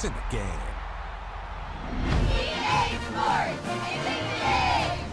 It's in the game. EA Sports is in the game!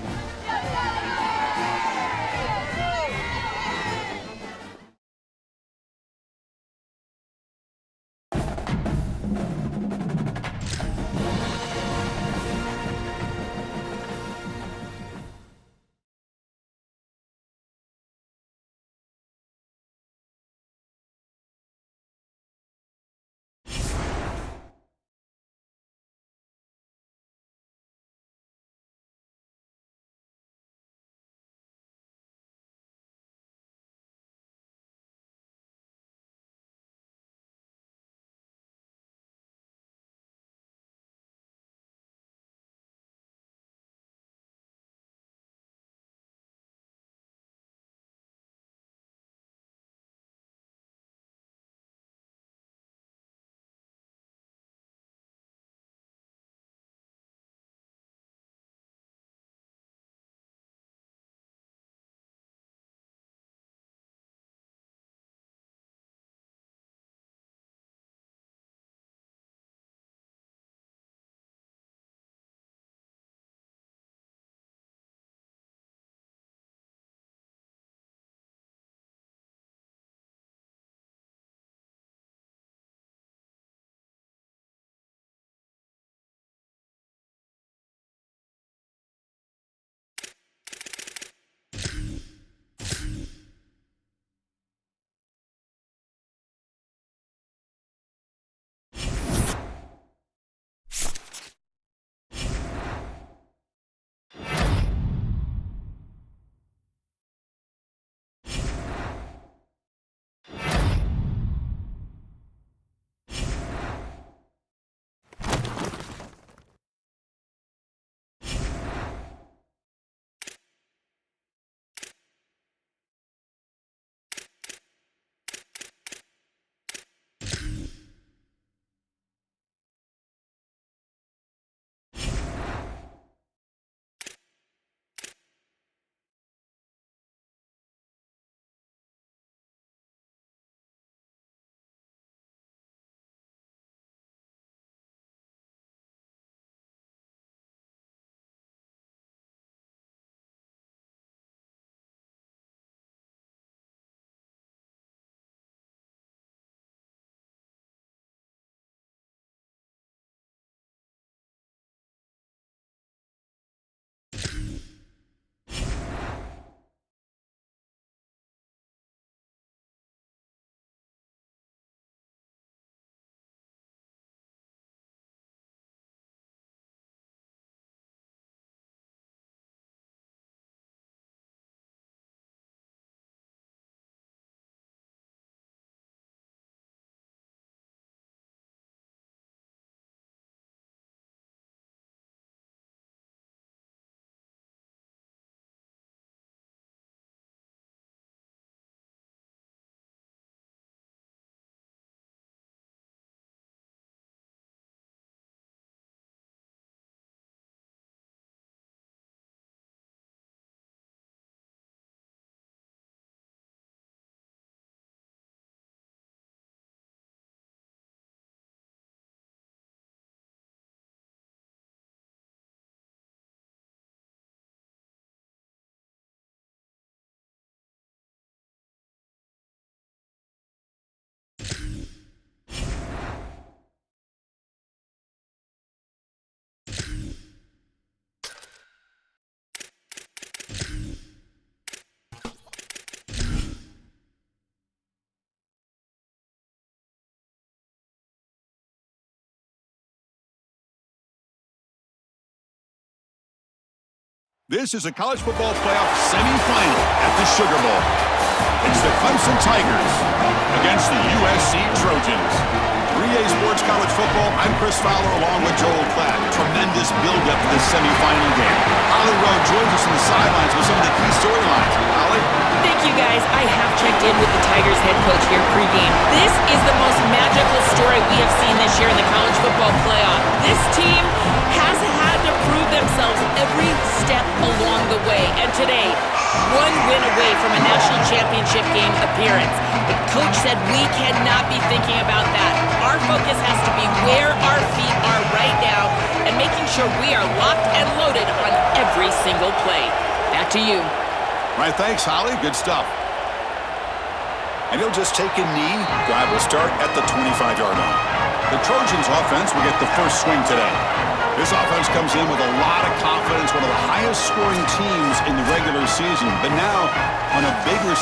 This is a college football playoff semifinal at the Sugarbowl. It's the Clemson Tigers against the USC Trojans. 3A Sports College Football, I'm Chris Fowler along with Joel Klatt. Tremendous build-up to this semifinal game. Holly Rowe joins us on the sidelines with some of the key storylines. Holly? Thank you, guys. I have checked in with the Tigers head coach here pregame. This is the most magical story we have seen this year in the college football playoff. This team has had to prove themselves themselves every step along the way. And today, one win away from a national championship game appearance. The coach said we cannot be thinking about that. Our focus has to be where our feet are right now and making sure we are locked and loaded on every single play. Back to you. All right, thanks, Holly. Good stuff. And he'll just take a knee. Drive will start at the 25-yard line. The Trojans offense will get the first swing today. This offense comes in with a lot of confidence, one of the highest scoring teams in the regular season, but now on a bigger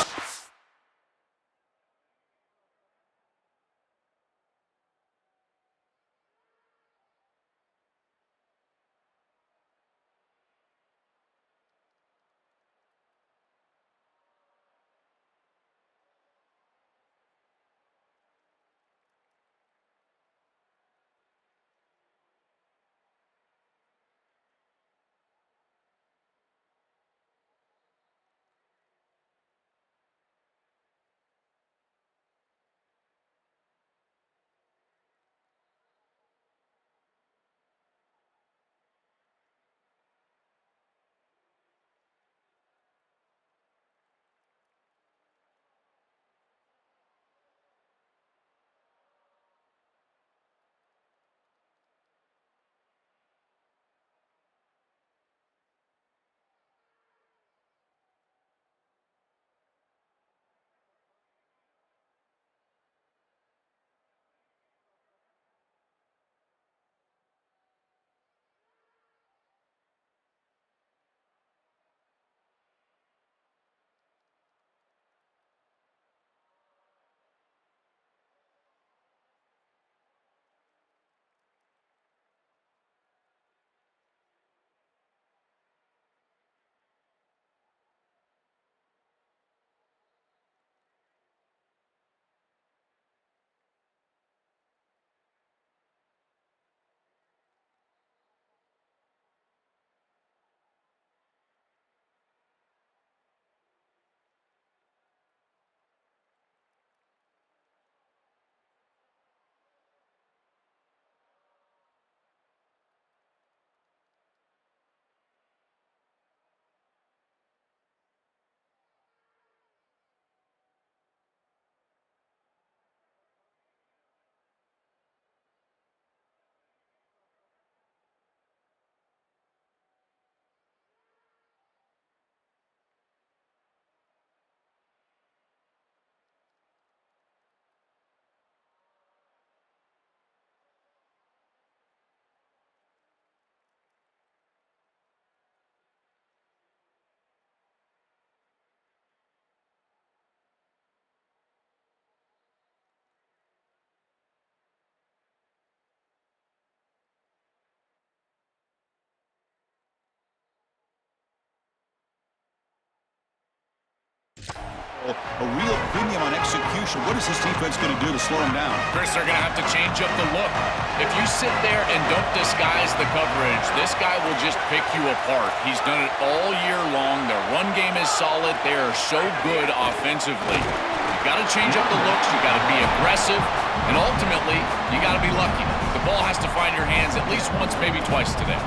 a real premium on execution. What is this defense going to do to slow him down? Chris, they're going to have to change up the look. If you sit there and don't disguise the coverage, this guy will just pick you apart. He's done it all year long. Their run game is solid. They are so good offensively. You got to change up the looks. You got to be aggressive. And ultimately, you got to be lucky. The ball has to find your hands at least once, maybe twice today.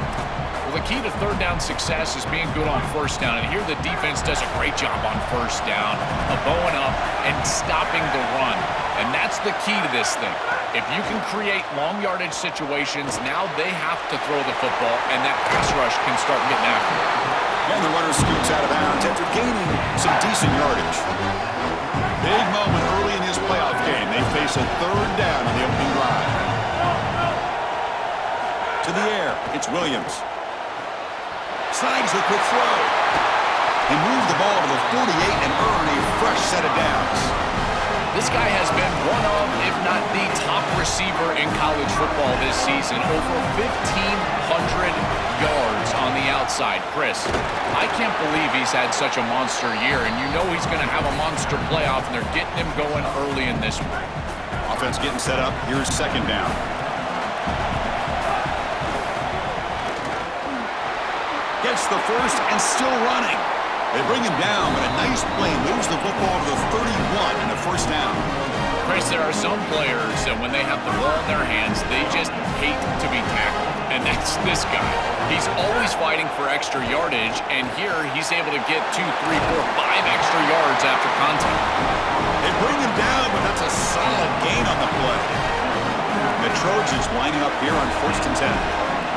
The key to third down success is being good on first down, and here the defense does a great job on first down of bowing up and stopping the run, and that's the key to this thing. If you can create long yardage situations, now they have to throw the football, and that pass rush can start getting after it. And the runner scoots out of bounds after gaining some decent yardage. Big moment early in his playoff game. They face a third down on the opening drive. To the air, it's Williams. Snags a quick throw. He moved the ball to the 48 and earned a fresh set of downs. This guy has been one of, if not the top receiver in college football this season. Over 1,500 yards on the outside. Chris, I can't believe he's had such a monster year, and you know he's going to have a monster playoff, and they're getting him going early in this one. Offense getting set up. Here's second down. Gets the first and still running. They bring him down, but a nice play moves the football to the 31 and a first down. Chris, there are some players that when they have the ball in their hands, they just hate to be tackled. And that's this guy. He's always fighting for extra yardage, and here he's able to get 2, 3, 4, 5 extra yards after contact. They bring him down, but that's a solid gain on the play. The Trojans lining up here on 1st and 10.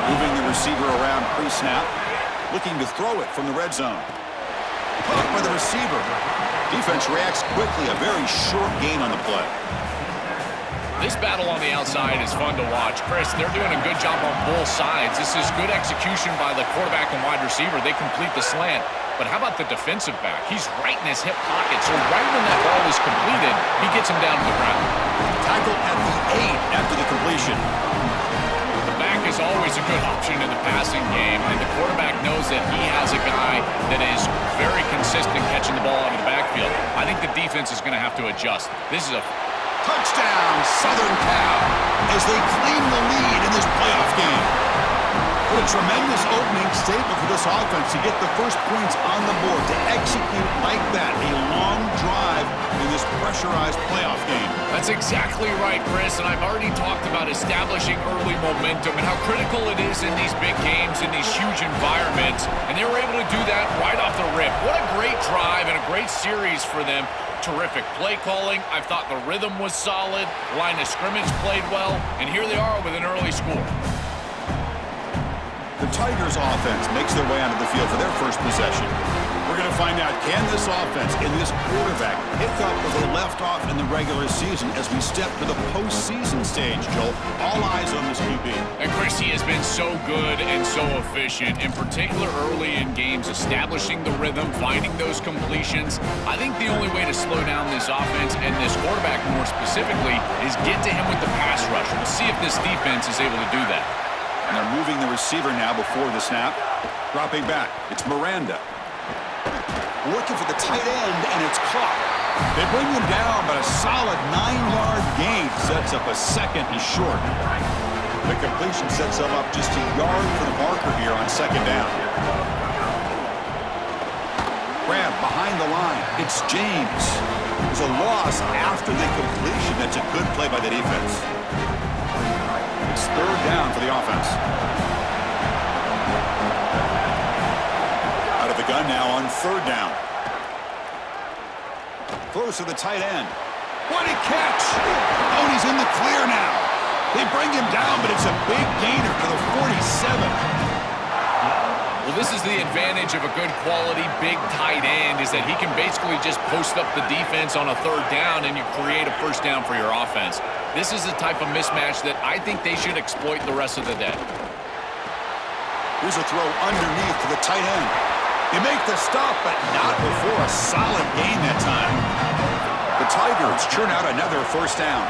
Moving the receiver around pre-snap. Looking to throw it from the red zone. Caught by the receiver. Defense reacts quickly. A very short gain on the play. This battle on the outside is fun to watch. Chris, they're doing a good job on both sides. This is good execution by the quarterback and wide receiver. They complete the slant. But how about the defensive back? He's right in his hip pocket, so right when that ball is completed, he gets him down to the ground. Tackle at the 8 after the completion. The back is always a good option in the passing game, and the quarterback knows that he has a guy that is very consistent catching the ball out of the backfield. I think the defense is going to have to adjust. This is a touchdown, Southern Cal, as they claim the lead in this playoff game. What a tremendous opening statement for this offense to get the first points on the board, to execute like that, a long drive in this pressurized playoff game. That's exactly right, Chris, and I've already talked about establishing early momentum and how critical it is in these big games, in these huge environments, and they were able to do that right off the rip. What a great drive and a great series for them. Terrific play calling. I thought the rhythm was solid. Line of scrimmage played well. And here they are with an early score. The Tigers offense makes their way onto the field for their first possession. We're going to find out, can this offense and this quarterback pick up where they left off in the regular season as we step to the postseason stage, Joel? All eyes on this QB. And Chris, he has been so good and so efficient, in particular early in games, establishing the rhythm, finding those completions. I think the only way to slow down this offense and this quarterback more specifically is get to him with the pass rush. We'll see if this defense is able to do that. And they're moving the receiver now before the snap. Dropping back, it's Miranda. Looking for the tight end, and it's caught. They bring him down, but a solid 9-yard gain sets up a second and short. The completion sets them up just a yard for the marker here on 2nd down. Grab behind the line. It's James. There's a loss after the completion. That's a good play by the defense. It's 3rd down for the offense. Out of the gun now on 3rd down. Close to the tight end. What a catch! Oh, he's in the clear now. They bring him down, but it's a big gainer to the 47. Well, this is the advantage of a good quality big tight end, is that he can basically just post up the defense on a 3rd down and you create a first down for your offense. This is the type of mismatch that I think they should exploit the rest of the day. Here's a throw underneath to the tight end. They make the stop, but not before a solid gain that time. The Tigers churn out another first down.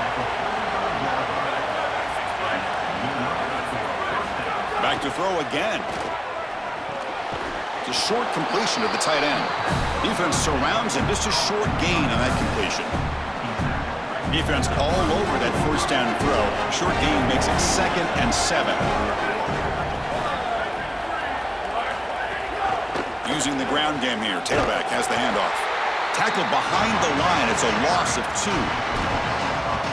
Back to throw again. It's a short completion to the tight end. Defense surrounds him, just a short gain on that completion. Defense all over that first down throw. Short gain makes it 2nd and 7. Using the ground game here. Tailback has the handoff. Tackled behind the line. It's a loss of 2.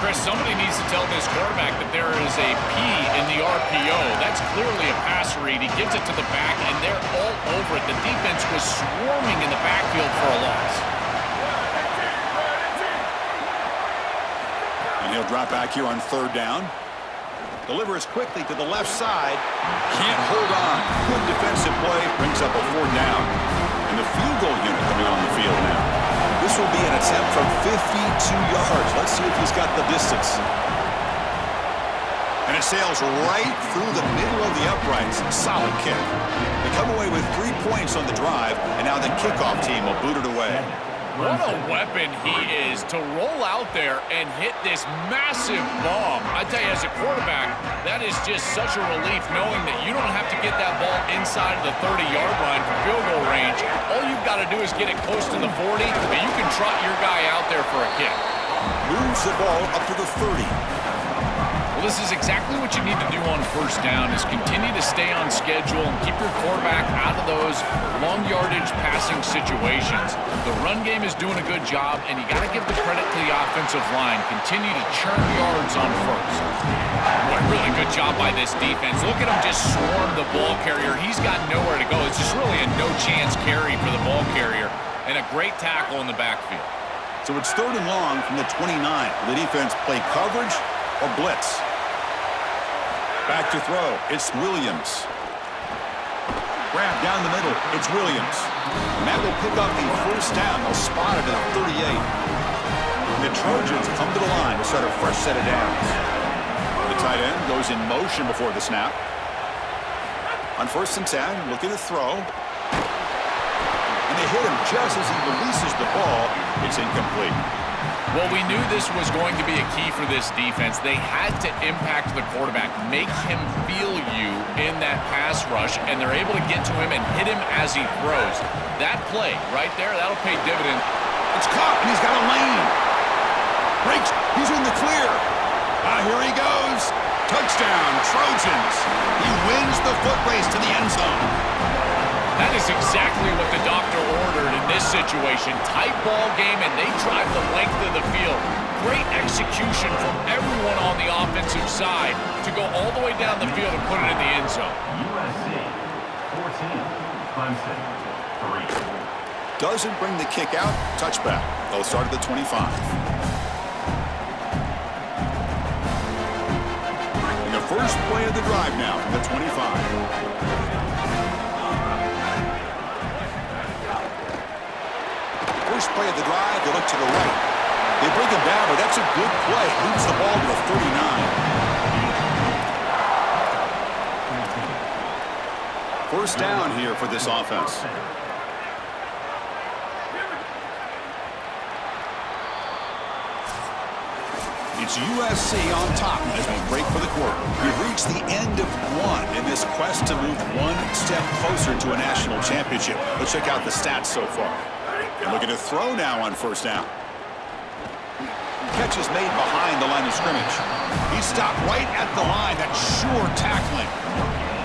Chris, somebody needs to tell this quarterback that there is a P in the RPO. That's clearly a pass read. He gives it to the back, and they're all over it. The defense was swarming in the backfield for a loss. And he'll drop back here on 3rd down. Delivers quickly to the left side. Can't hold on. Good defensive play. Brings up a 4th down. And the field goal unit coming on the field now. This will be an attempt from 52 yards. Let's see if he's got the distance. And it sails right through the middle of the uprights. Solid kick. They come away with 3 points on the drive, and now the kickoff team will boot it away. What a weapon he is to roll out there and hit this massive bomb. I tell you, as a quarterback, that is just such a relief knowing that you don't have to get that ball inside of the 30-yard line for field goal range. All you've got to do is get it close to the 40, and you can trot your guy out there for a kick. Moves the ball up to the 30. Well, This is exactly what you need to do on first down is continue to stay on schedule and keep your quarterback out of those long yardage passing situations. The run game is doing a good job, and you got to give the credit to the offensive line. Continue to churn yards on first. What a really good job by this defense. Look at him just swarm the ball carrier. He's got nowhere to go. It's just really a no-chance carry for the ball carrier, and a great tackle in the backfield. So it's 3rd and long from the 29. The defense play coverage or blitz. Back to throw. It's Williams. Grab down the middle. It's Williams. And that will pick up the first down. They'll spot it at 38. The Trojans come to the line to start a fresh set of downs. The tight end goes in motion before the snap. On 1st and 10, looking to throw. And they hit him just as he releases the ball. It's incomplete. Well, we knew this was going to be a key for this defense. They had to impact the quarterback, make him feel you in that pass rush, and they're able to get to him and hit him as he throws. That play right there, that'll pay dividend. It's caught, and he's got a lane. Breaks. He's in the clear. Here he goes. Touchdown, Trojans. He wins the foot race to the end zone. That is exactly what the doctor ordered in this situation. Tight ball game, and they drive the length of the field. Great execution from everyone on the offensive side to go all the way down the field and put it in the end zone. USC 14, Clemson 3. Doesn't bring the kick out. Touchback. They'll start at the 25. And the first play of the drive now from the 25. First play of the drive, they look to the right. They bring him down, but that's a good play. Moves the ball to the 39. First down here for this offense. It's USC on top as we break for the quarter. We've reached the end of one in this quest to move one step closer to a national championship. Let's check out the stats so far. And looking to throw now on first down. Catch is made behind the line of scrimmage. He's stopped right at the line. That's sure tackling.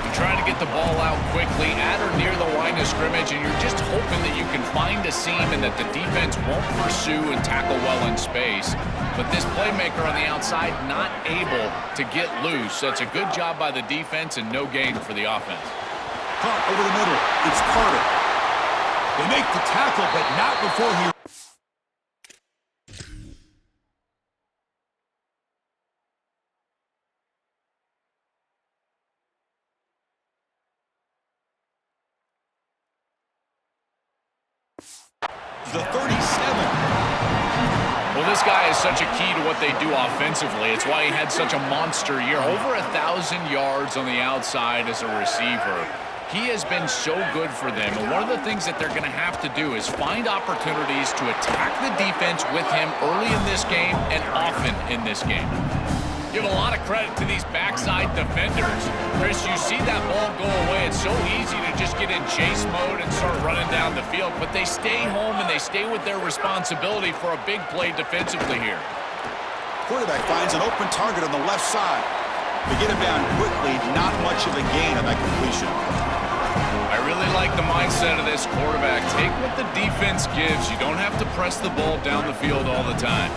You're trying to get the ball out quickly at or near the line of scrimmage, and you're just hoping that you can find a seam and that the defense won't pursue and tackle well in space. But this playmaker on the outside not able to get loose. That's a good job by the defense and no gain for the offense. Caught over the middle. It's Carter. They make the tackle, but not before he... The 37. Well, this guy is such a key to what they do offensively. It's why he had such a monster year. Over 1,000 yards on the outside as a receiver. He has been so good for them, and one of the things that they're going to have to do is find opportunities to attack the defense with him early in this game and often in this game. Give a lot of credit to these backside defenders. Chris, you see that ball go away. It's so easy to just get in chase mode and start running down the field, but they stay home and they stay with their responsibility for a big play defensively here. Quarterback finds an open target on the left side. They get him down quickly, not much of a gain on that completion. I really like the mindset of this quarterback. Take what the defense gives. You don't have to press the ball down the field all the time.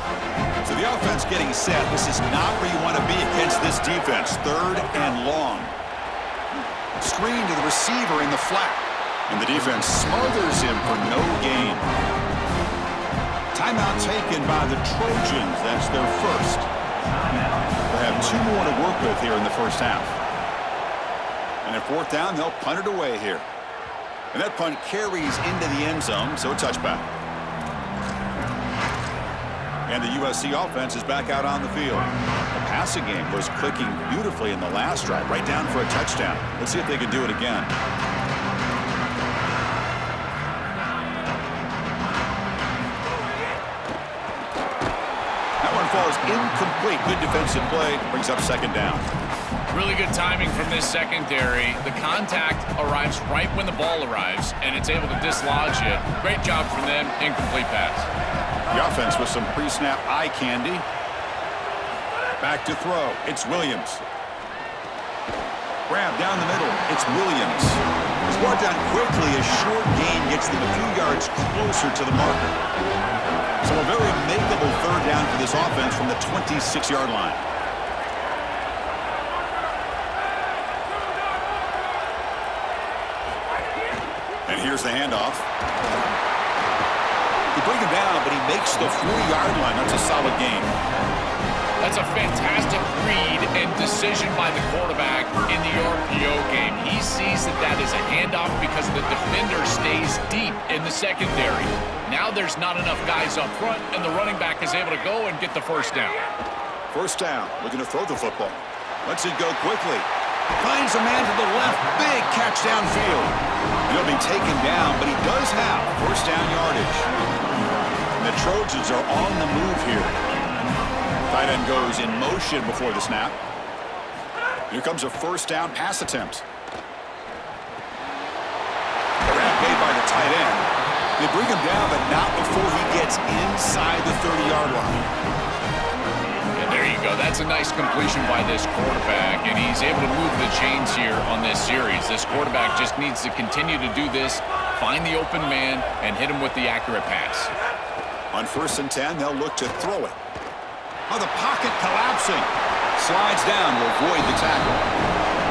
So the offense getting set. This is not where you want to be against this defense. 3rd and long. Screen to the receiver in the flat. And the defense smothers him for no gain. Timeout taken by the Trojans. That's their first. They'll have 2 more to work with here in the first half. And at 4th down, they'll punt it away here. And that punt carries into the end zone, so a touchback. And the USC offense is back out on the field. The passing game was clicking beautifully in the last drive, right down for a touchdown. Let's see if they can do it again. That one falls incomplete. Good defensive play. Brings up 2nd down. Really good timing from this secondary. The contact arrives right when the ball arrives, and it's able to dislodge it. Great job from them. Incomplete pass. The offense with some pre-snap eye candy. Back to throw. It's Williams. Grab down the middle. It's Williams. He's brought down quickly. A short gain gets them a few yards closer to the marker. So a very makeable third down for this offense from the 26-yard line. And here's the handoff. They bring him down, but he makes the 40-yard line. That's a solid gain. That's a fantastic read and decision by the quarterback in the RPO game. He sees that that is a handoff because the defender stays deep in the secondary. Now there's not enough guys up front, and the running back is able to go and get the first down. First down, looking to throw the football. Lets it go quickly. Finds a man to the left. Big catch downfield. He'll be taken down, but he does have first down yardage. And the Trojans are on the move here. Tight end goes in motion before the snap. Here comes a first down pass attempt. Grab made by the tight end. They bring him down, but not before he gets inside the 30-yard line. And there you go. That's a nice completion by this quarterback, and he's able to move the chains here on this series. This quarterback just needs to continue to do this, find the open man, and hit him with the accurate pass. On 1st and 10, they'll look to throw it. Oh, the pocket collapsing. Slides down to avoid the tackle.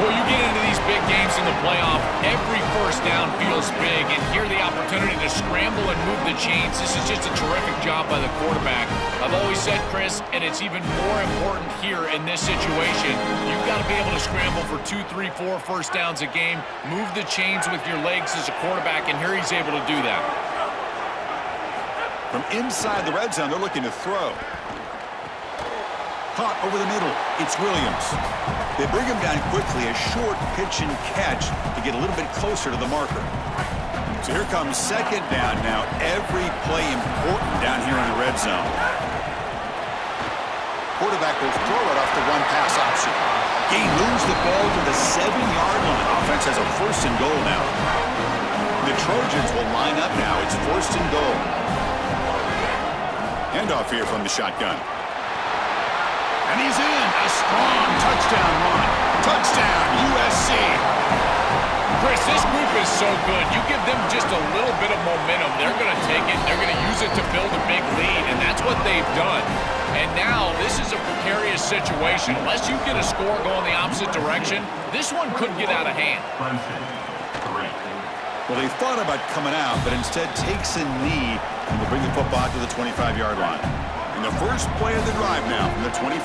Well, you get into these big games in the playoff, every first down feels big, and here the opportunity to scramble and move the chains. This is just a terrific job by the quarterback. I've always said, Chris, and it's even more important here in this situation, you've got to be able to scramble for 2, 3, 4 first downs a game, move the chains with your legs as a quarterback, and here he's able to do that. From inside the red zone, they're looking to throw. Caught over the middle. It's Williams. They bring him down quickly, a short pitch and catch to get a little bit closer to the marker. So here comes second down now. Every play important down here in the red zone. Quarterback will throw it off the one pass option. He moves the ball to the 7-yard line. Offense has a 1st and goal now. The Trojans will line up now. It's 1st and goal. Handoff here from the shotgun. And he's in. A strong touchdown run. Touchdown, USC. Chris, this group is so good. You give them just a little bit of momentum, they're going to take it, they're going to use it to build a big lead, and that's what they've done. And now this is a precarious situation. Unless you get a score going the opposite direction, this one could get out of hand. Well, they thought about coming out, but instead takes a knee and will bring the football to the 25-yard line. And the first play of the drive now from the 25.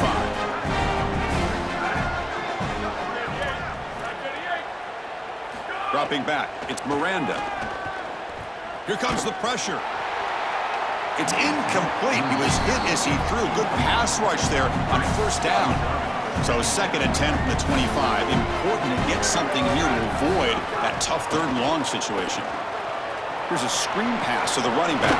Dropping back, it's Miranda. Here comes the pressure. It's incomplete. He was hit as he threw. Good pass rush there on 1st down. So 2nd and 10 from the 25. Important to get something here to avoid that tough 3rd and long situation. Here's a screen pass to the running back.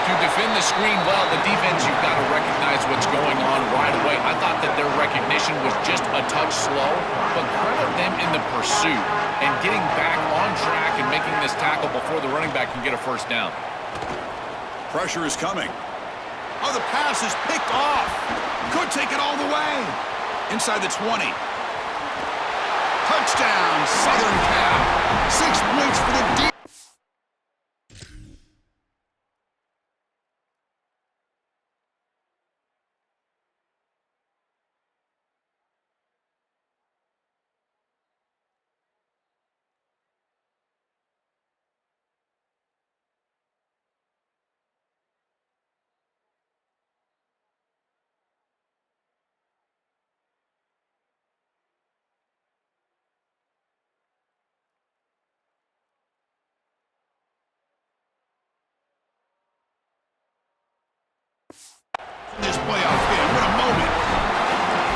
To defend the screen well, the defense, you've got to recognize what's going on right away. I thought that their recognition was just a touch slow, but credit them in the pursuit and getting back on track and making this tackle before the running back can get a first down. Pressure is coming. Oh, the pass is picked off. Could take it all the way. Inside the 20. Touchdown, Southern Cal. 6 points for the defense. This playoff game, what a moment.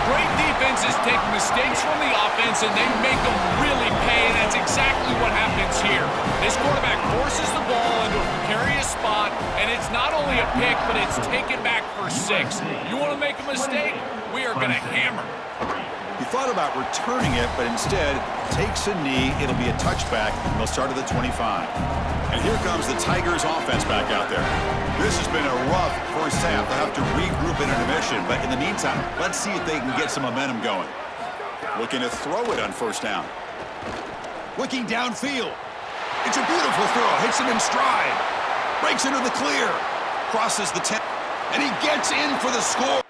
Great defenses take mistakes from the offense and they make them really pay, and that's exactly what happens here. This quarterback forces the ball into a precarious spot, and it's not only a pick, but it's taken back for 6. You want to make a mistake? We are going to hammer. He thought about returning it, but instead takes a knee. It'll be a touchback, and they'll start at the 25. And here comes the Tigers offense back out there. This has been a rough first half. They'll have to regroup in intermission, but in the meantime, let's see if they can get some momentum going. Looking to throw it on first down. Looking downfield. It's a beautiful throw. Hits him in stride. Breaks into the clear. Crosses the 10. And he gets in for the score.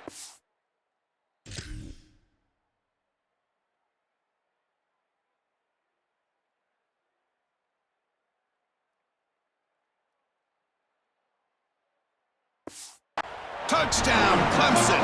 Touchdown, Clemson.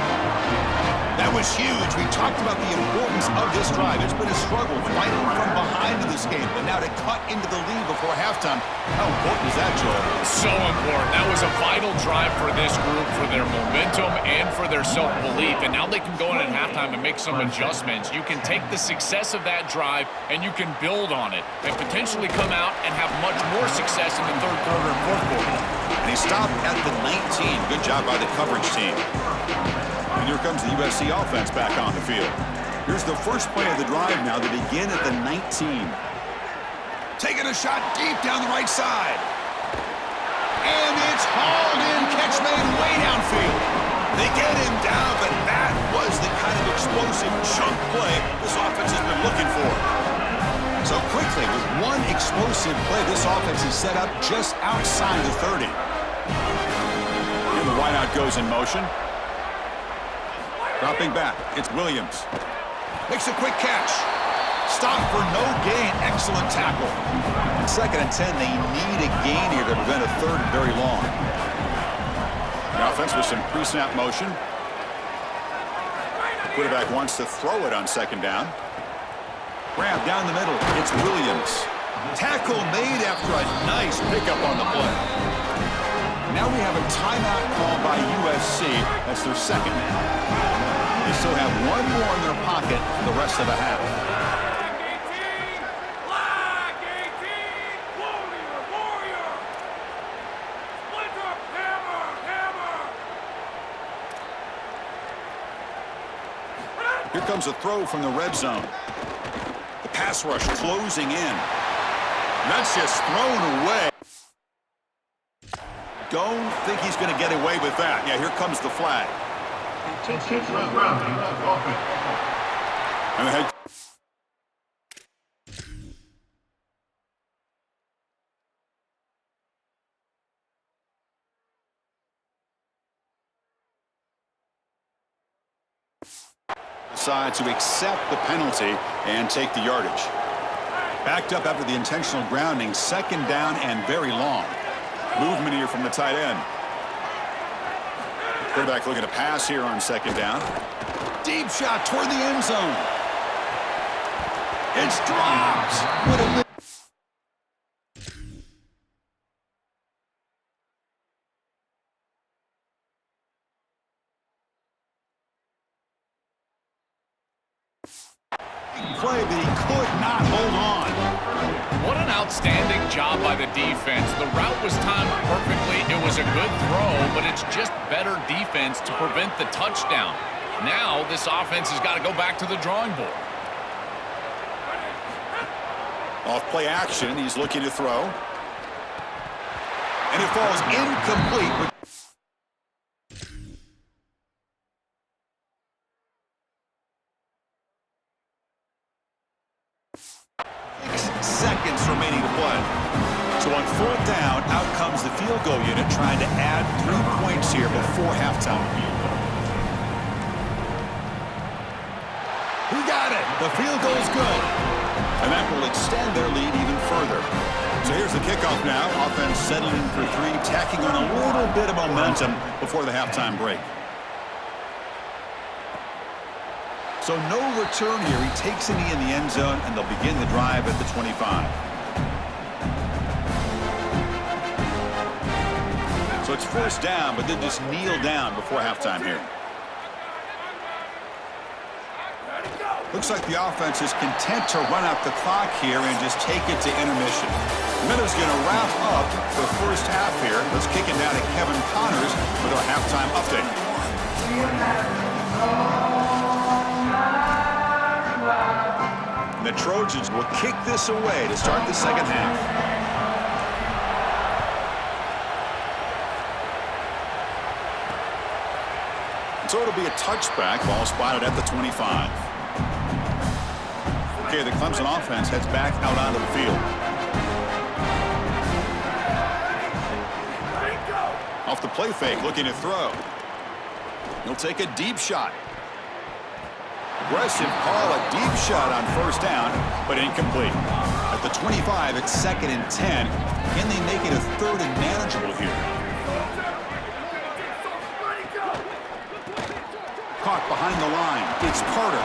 That was huge. We talked about the importance of this drive. It's been a struggle fighting from behind in this game, but now to cut into the lead before halftime, how important is that, Joel? So important. That was a vital drive for this group, for their momentum and for their self-belief. And now they can go in at halftime and make some adjustments. You can take the success of that drive and you can build on it and potentially come out and have much more success in the third quarter and fourth quarter. And he stopped at the 19. Good job by the coverage team. And here comes the USC offense back on the field. Here's the first play of the drive now. They begin at the 19. Taking a shot deep down the right side. And it's hauled in. Catch made way downfield. They get him down, but that was the kind of explosive chunk play this offense has been looking for. So quickly, with one explosive play, this offense is set up just outside the 30. Here the wideout goes in motion. Dropping back, it's Williams. Makes a quick catch. Stop for no gain. Excellent tackle. Second and 10, they need a gain here to prevent a third and very long. The offense with some pre-snap motion. The quarterback wants to throw it on second down. Grab down the middle. It's Williams. Tackle made after a nice pickup on the play. Now we have a timeout called by USC. That's their second. They still have one more in their pocket for the rest of the half. Flag 18, warrior. Splinter, hammer. Here comes a throw from the red zone. The pass rush closing in. That's just thrown away. Don't think he's going to get away with that. Yeah, here comes the flag. And the head. Decide to accept the penalty and take the yardage. Backed up after the intentional grounding, second down and very long. Movement here from the tight end. Quarterback looking to pass here on second down. Deep shot toward the end zone. It's dropped. What a 'Play that he could not hold on. What an outstanding job by the defense. The route was timed perfectly. It was a good throw, but it's just better defense to prevent the touchdown. Now this offense has got to go back to the drawing board. Off play action, he's looking to throw. And it falls incomplete. 6 seconds remaining to play. So on fourth down, out comes the field goal unit trying to add 3 points here before halftime. Who got it? The field goal's good. And that will extend their lead even further. So here's the kickoff now. Offense settling in for 3, tacking on a little bit of momentum before the halftime break. So no return here. He takes a knee in the end zone, and they'll begin the drive at the 25. So it's first down, but then just kneel down before halftime here. Looks like the offense is content to run out the clock here and just take it to intermission. Minnows going to wrap up the first half here. Let's kick it down to Kevin Connors with our halftime update. the Trojans will kick this away to start the second half. So it'll be a touchback. Ball spotted at the 25. Okay, the Clemson offense heads back out onto the field. Off the play fake, looking to throw. He'll take a deep shot. Aggressive call, a deep shot on first down, but incomplete. At the 25, it's 2nd and 10. Can they make it a 3rd and manageable here? Caught behind the line. It's Carter.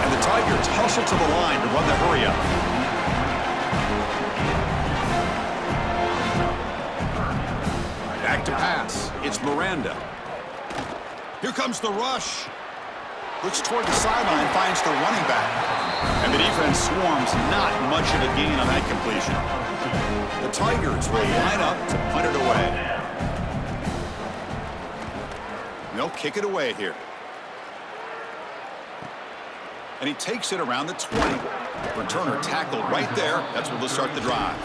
And the Tigers hustle to the line to run the hurry up. Back to pass. It's Miranda. Here comes the rush. Looks toward the sideline, finds the running back. And the defense swarms, not much of a gain on that completion. The Tigers will line up to punt it away. They'll kick it away here. And he takes it around the 20. Returner tackled right there. That's where they'll start the drive.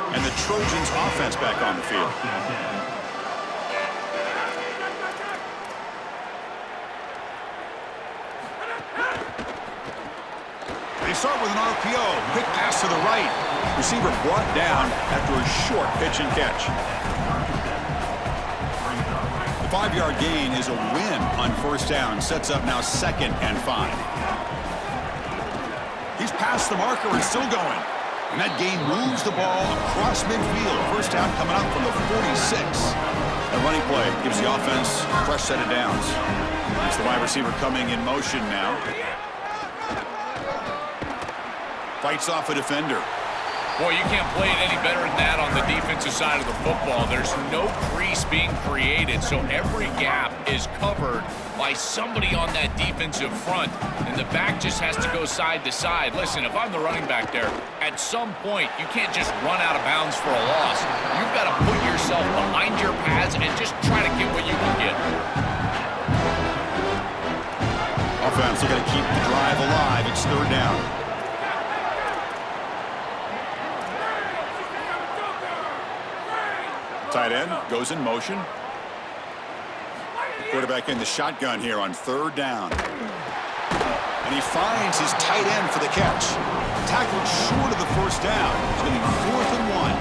And the Trojans offense back on the field. They start with an RPO. Quick pass to the right. Receiver brought down after a short pitch and catch. The 5-yard gain is a win on first down. Sets up now 2nd and 5. He's past the marker and still going. And that gain moves the ball across midfield. First down coming up from the 46. That running play gives the offense a fresh set of downs. It's the wide receiver coming in motion now. Fights off a defender. Boy, you can't play it any better than that on the defensive side of the football. There's no crease being created, so every gap is covered by somebody on that defensive front, and the back just has to go side to side. Listen, if I'm the running back there, at some point, you can't just run out of bounds for a loss. You've got to put yourself behind your pads and just try to get what you can get. Offense looking to keep the drive alive. It's 3rd down. Tight end goes in motion. Quarterback in the shotgun here on 3rd down. And he finds his tight end for the catch. Tackled short of the first down. It's going to be 4th and 1.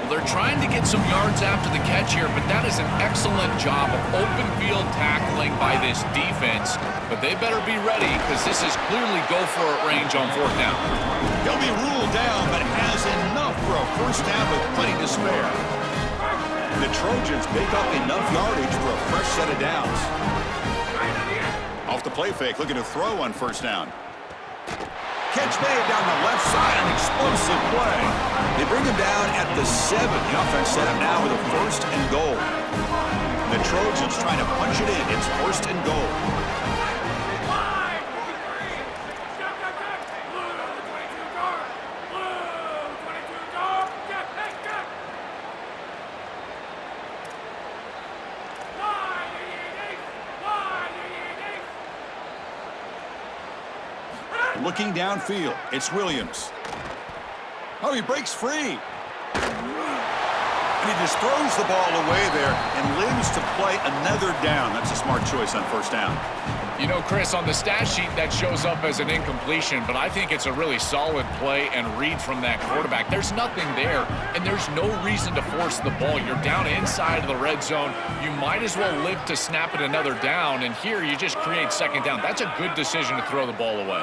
Well, they're trying to get some yards after the catch here, but that is an excellent job of open field tackling by this defense. But they better be ready because this is clearly go-for-it range on 4th down. He'll be ruled down, but has enough for a first down with plenty to spare. The Trojans make up enough yardage for a fresh set of downs. Off the play fake, looking to throw on first down. Catch made down the left side, an explosive play. They bring him down at the 7. The offense set up now with a 1st and goal. The Trojans trying to punch it in. It's 1st and goal. Looking downfield, it's Williams. Oh, he breaks free. And he just throws the ball away there and lives to play another down. That's a smart choice on first down. You know, Chris, on the stat sheet, that shows up as an incompletion, but I think it's a really solid play and read from that quarterback. There's nothing there, and there's no reason to force the ball. You're down inside of the red zone. You might as well live to snap it another down, and here you just create 2nd down. That's a good decision to throw the ball away.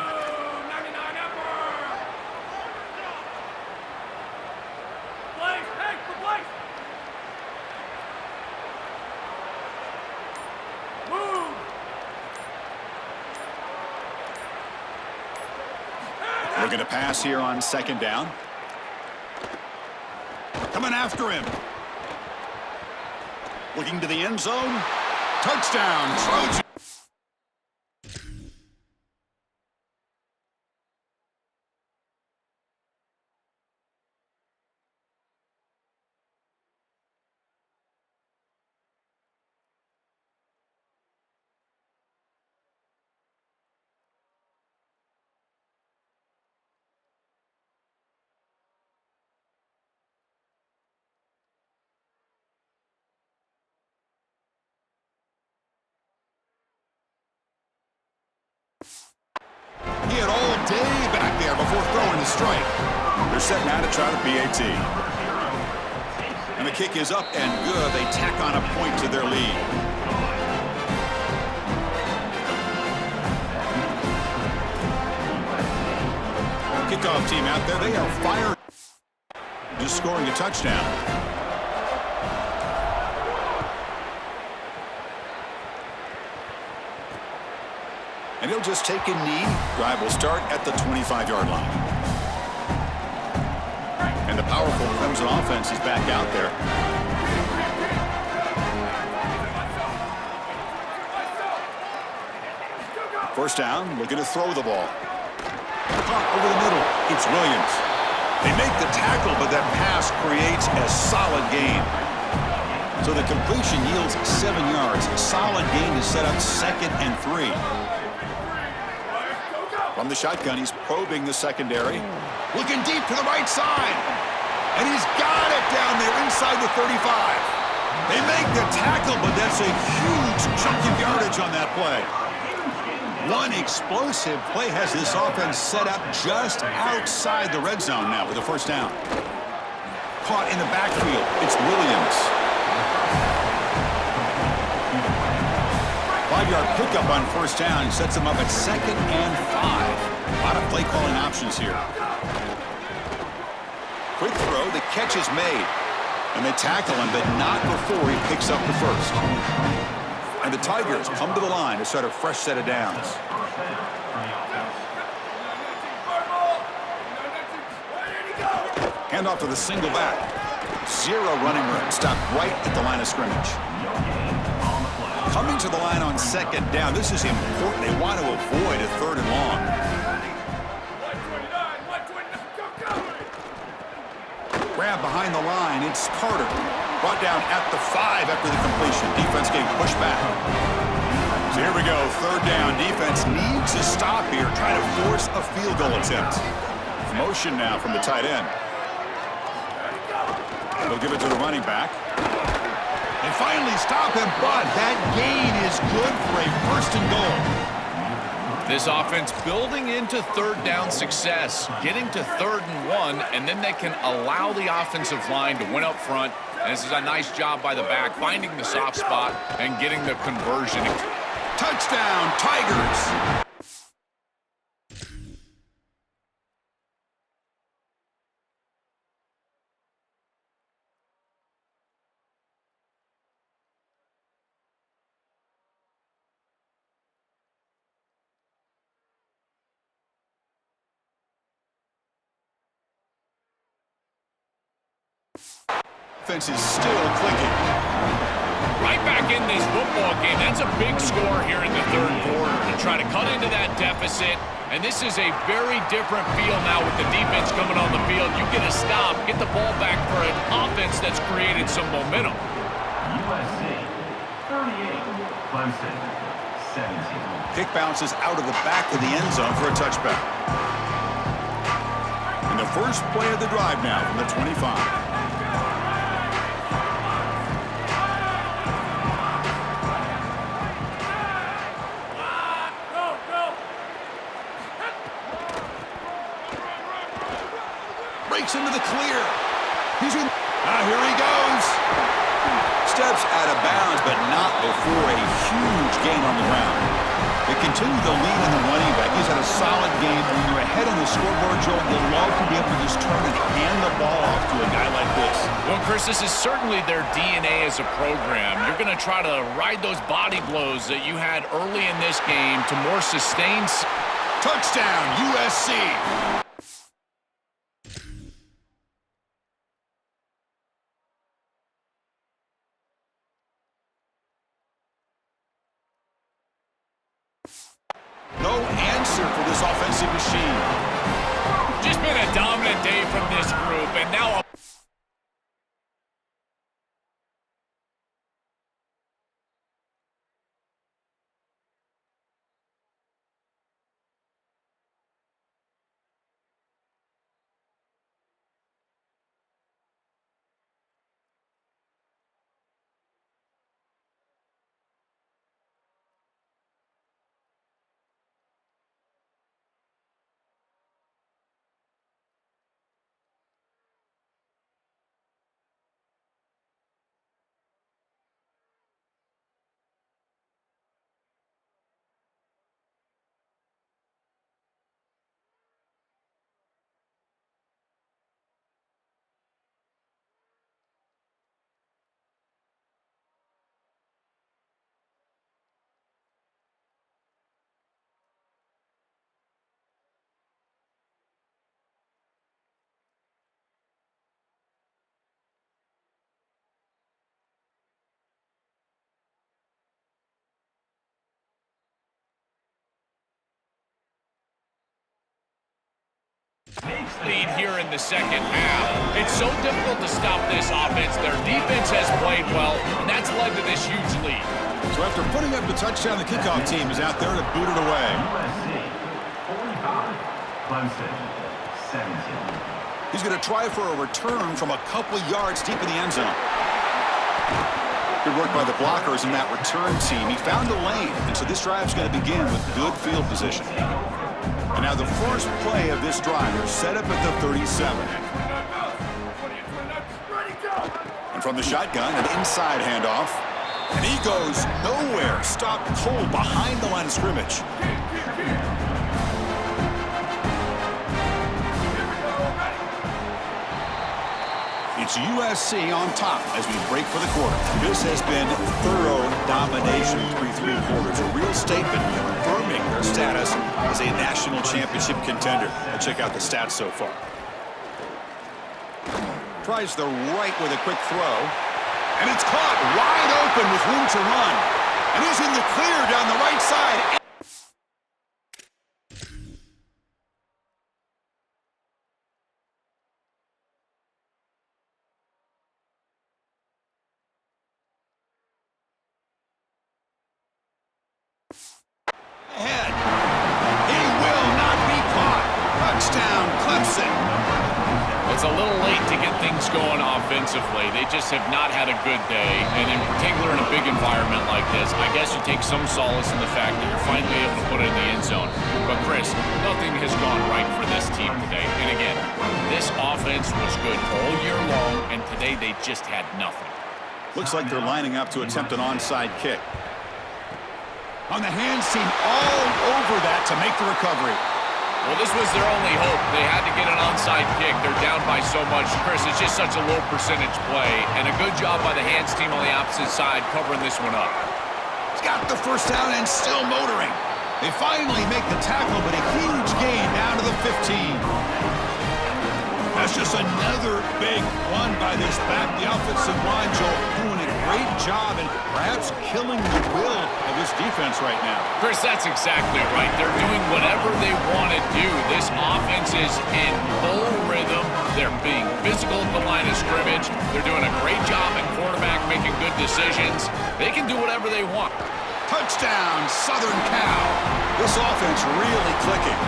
Looking to pass here on 2nd down. Coming after him. Looking to the end zone. Touchdown, Trojans. before throwing the strike. They're set now to try the PAT. And the kick is up and good. They tack on a point to their lead. Kickoff team out there. They are fired. Just scoring a touchdown. And he'll just take a knee. Drive will start at the 25-yard line. And the powerful Clemson offense is back out there. First down, looking to throw the ball. Caught over the middle. It's Williams. They make the tackle, but that pass creates a solid gain. So the completion yields 7 yards. A solid gain to set up 2nd and 3. From the shotgun, he's probing the secondary. Looking deep to the right side. And he's got it down there inside the 35. They make the tackle, but that's a huge chunk of yardage on that play. One explosive play has this offense set up just outside the red zone now with a first down. Caught in the backfield. It's Williams. 5-yard pickup on first down sets them up at 2nd and 5. A lot of play calling options here. Quick throw, the catch is made. And they tackle him, but not before he picks up the first. And the Tigers come to the line to start a fresh set of downs. Hand off to the single back. 0 running room. Stopped right at the line of scrimmage. Coming to the line on 2nd down. This is important. They want to avoid a 3rd and long. Grab behind the line. It's Carter. Brought down at the 5 after the completion. Defense getting pushed back. So here we go. 3rd down. Defense needs a stop here. Trying to force a field goal attempt. Motion now from the tight end. They'll give it to the running back. They finally stop him, but that gain is good for a 1st and goal. This offense building into 3rd down success, getting to 3rd and 1, and then they can allow the offensive line to win up front. And this is a nice job by the back, finding the soft spot and getting the conversion. Touchdown, Tigers! Offense is still clicking. Right back in this football game. That's a big score here in the 3rd quarter to try to cut into that deficit. And this is a very different feel now with the defense coming on the field. You get a stop, get the ball back for an offense that's created some momentum. USC 38, Clemson 17. Kick bounces out of the back of the end zone for a touchback. And the first play of the drive now from the 25. Breaks into the clear. He's in. Here he goes. Steps out of bounds, but not before a huge gain on the ground. They continue the lead in the running back. He's had a solid game. When you're ahead on the scoreboard, Joel, you'd love to be able to just turn and hand the ball off to a guy like this. Well, Chris, this is certainly their DNA as a program. You're going to try to ride those body blows that you had early in this game to more sustained. Touchdown, USC. No answer for this offensive machine. Just been a dominant day from this group, and now a lead here in the second half. It's so difficult to stop this offense. Their defense has played well, and that's led to this huge lead. So after putting up the touchdown, the kickoff team is out there to boot it away. USC 45, Clemson 17. He's going to try for a return from a couple yards deep in the end zone. Good work by the blockers in that return team. He found a lane, and so this drive is going to begin with good field position. And now the first play of this drive is set up at the 37. And from the shotgun, an inside handoff. And he goes nowhere. Stopped cold behind the line of scrimmage. It's USC on top as we break for the quarter. This has been thorough domination through 3 quarters. A real statement confirming their status as a national championship contender. Let's check out the stats so far. Tries the right with a quick throw. And it's caught wide open with room to run. And he's in the clear down the right side. Ahead. He will not be caught. Touchdown, Clemson. It's a little late to get things going offensively. They just have not had a good day, and in particular in a big environment like this, I guess you take some solace in the fact that you're finally able to put it in the end zone. But Chris, nothing has gone right for this team today. And again, this offense was good all year long, and today they just had nothing. Looks like they're lining up to attempt an onside kick. On the hands team all over that to make the recovery. Well, this was their only hope. They had to get an onside kick. They're down by so much. Chris, it's just such a low percentage play, and a good job by the hands team on the opposite side covering this one up. He's got the first down and still motoring. They finally make the tackle, but a huge gain down to the 15. That's just another big run by this back. The offensive line, Joel, doing a great job and perhaps killing the will of this defense right now. Chris, that's exactly right. They're doing whatever they want to do. This offense is in full rhythm. They're being physical at the line of scrimmage. They're doing a great job at quarterback making good decisions. They can do whatever they want. Touchdown, Southern Cal. This offense really clicking.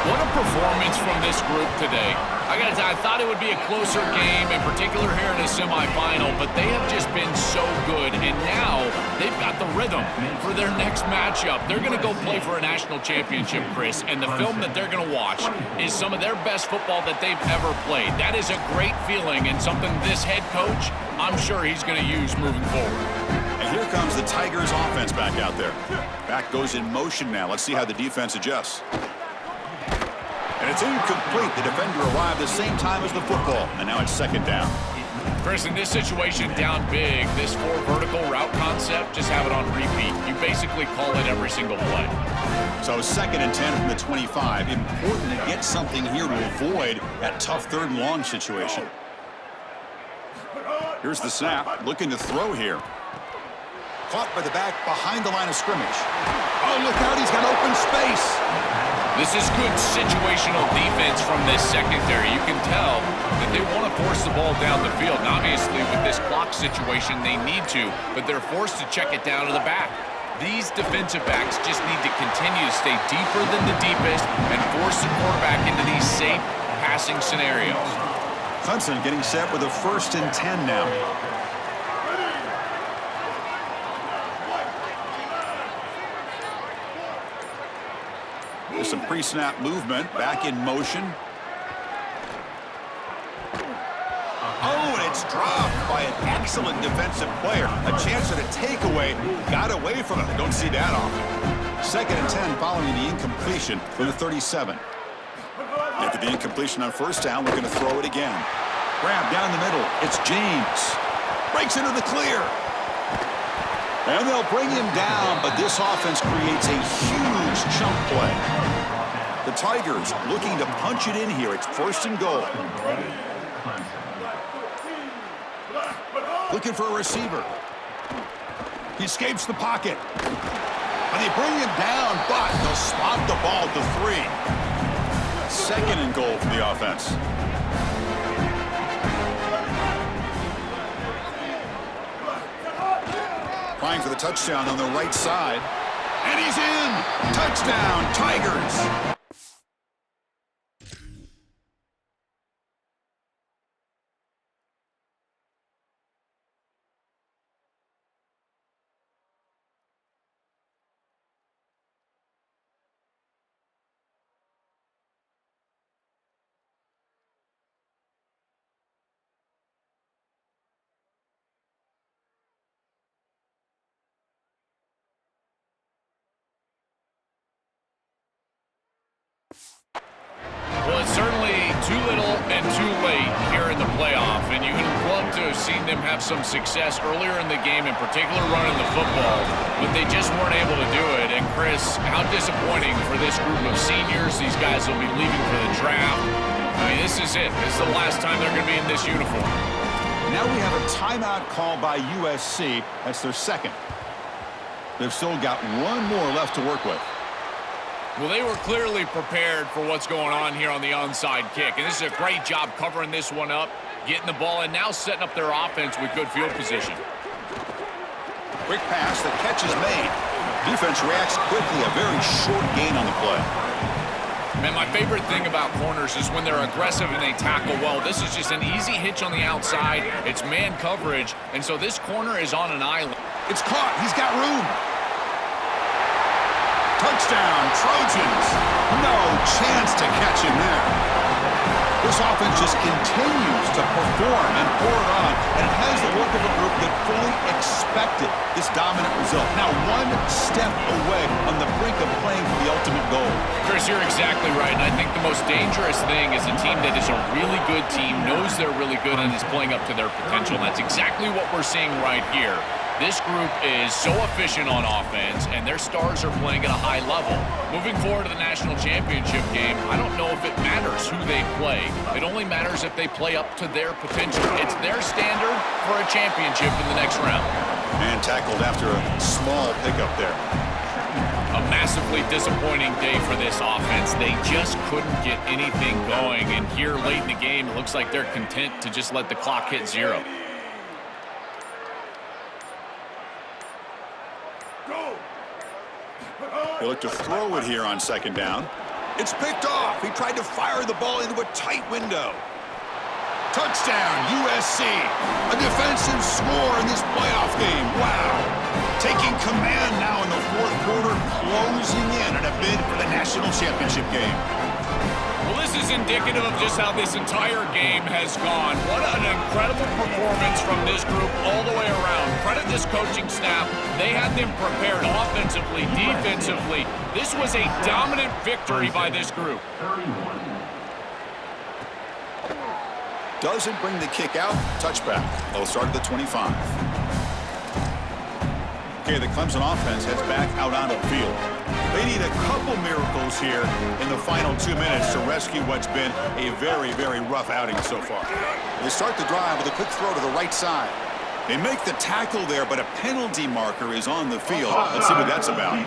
What a performance from this group today. I thought it would be a closer game, in particular here in a semifinal, but they have just been so good, and now they've got the rhythm for their next matchup. They're going to go play for a national championship, Chris, and the film that they're going to watch is some of their best football that they've ever played. That is a great feeling and something this head coach, I'm sure he's going to use moving forward. And here comes the Tigers offense back out there. Back goes in motion now. Let's see how the defense adjusts. And it's incomplete. The defender arrived the same time as the football, and now it's second down. Chris, in this situation, down big, this 4 vertical route concept, just have it on repeat. You basically call it every single play. So 2nd and 10 from the 25. Important to get something here to avoid that tough 3rd and long situation. Here's the snap. Looking to throw here. Caught by the back behind the line of scrimmage. Oh, look out. He's got open space. This is good situational defense from this secondary. You can tell that they want to force the ball down the field. And obviously, with this clock situation, they need to, but they're forced to check it down to the back. These defensive backs just need to continue to stay deeper than the deepest and force the quarterback into these safe passing scenarios. Clemson getting set with a 1st and 10 now. There's some pre-snap movement, back in motion. Oh, and it's dropped by an excellent defensive player. A chance at a takeaway, got away from it. Don't see that often. 2nd and 10 following the incompletion from the 37. After the incompletion on 1st down, we're going to throw it again. Grab down the middle. It's James. Breaks into the clear. And they'll bring him down, but this offense creates a huge chunk play. The Tigers looking to punch it in here. It's 1st and goal. Looking for a receiver. He escapes the pocket. And they bring him down, but they'll spot the ball to 3. Second and goal for the offense. Trying for the touchdown on the right side. And he's in! Touchdown, Tigers! Well, it's certainly too little and too late here in the playoff, and you would have loved to have seen them have some success earlier in the game, in particular running the football, but they just weren't able to do it. And Chris, how disappointing for this group of seniors. These guys will be leaving for the draft. I mean, this is it. This is the last time they're going to be in this uniform. Now we have a timeout call by USC. That's their second. They've still got one more left to work with. Well, they were clearly prepared for what's going on here on the onside kick, and this is a great job covering this one up, getting the ball, and now setting up their offense with good field position. Quick pass, the catch is made. Defense reacts quickly, a very short gain on the play. Man, my favorite thing about corners is when they're aggressive and they tackle well. This is just an easy hitch on the outside. It's man coverage, and so this corner is on an island. It's caught. He's got room. Touchdown, Trojans. No chance to catch him there. This offense just continues to perform and pour it on, and it has the look of a group that fully expected this dominant result. Now one step away on the brink of playing for the ultimate goal. Chris, you're exactly right, and I think the most dangerous thing is a team that is a really good team, knows they're really good, and is playing up to their potential. And that's exactly what we're seeing right here. This group is so efficient on offense, and their stars are playing at a high level. Moving forward to the national championship game, I don't know if it matters who they play. It only matters if they play up to their potential. It's their standard for a championship in the next round. And tackled after a small pickup there. A massively disappointing day for this offense. They just couldn't get anything going, and here late in the game, it looks like they're content to just let the clock hit zero. They look to throw it here on second down. It's picked off. He tried to fire the ball into a tight window. Touchdown, USC. A defensive score in this playoff game. Wow. Taking command now in the fourth quarter, closing in on a bid for the national championship game. Well, this is indicative of just how this entire game has gone. What an incredible performance from this group all the way around. Credit this coaching staff. They had them prepared offensively, defensively. This was a dominant victory by this group. Doesn't bring the kick out. Touchback. They'll start at the 25. Okay, the Clemson offense heads back out onto the field. They need a couple miracles here in the final 2 minutes to rescue what's been a very, very rough outing so far. They start the drive with a quick throw to the right side. They make the tackle there, but a penalty marker is on the field. Let's see what that's about.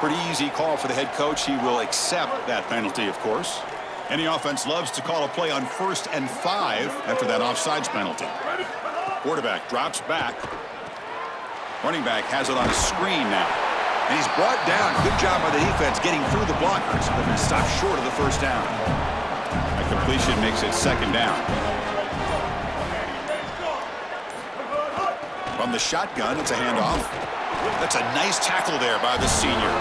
Pretty easy call for the head coach. He will accept that penalty, of course. Any offense loves to call a play on 1st and 5 after that offsides penalty. Quarterback drops back. Running back has it on a screen now. And he's brought down. Good job by the defense getting through the blockers, but been stopped short of the first down. A completion makes it second down. From the shotgun, it's a handoff. That's a nice tackle there by the senior.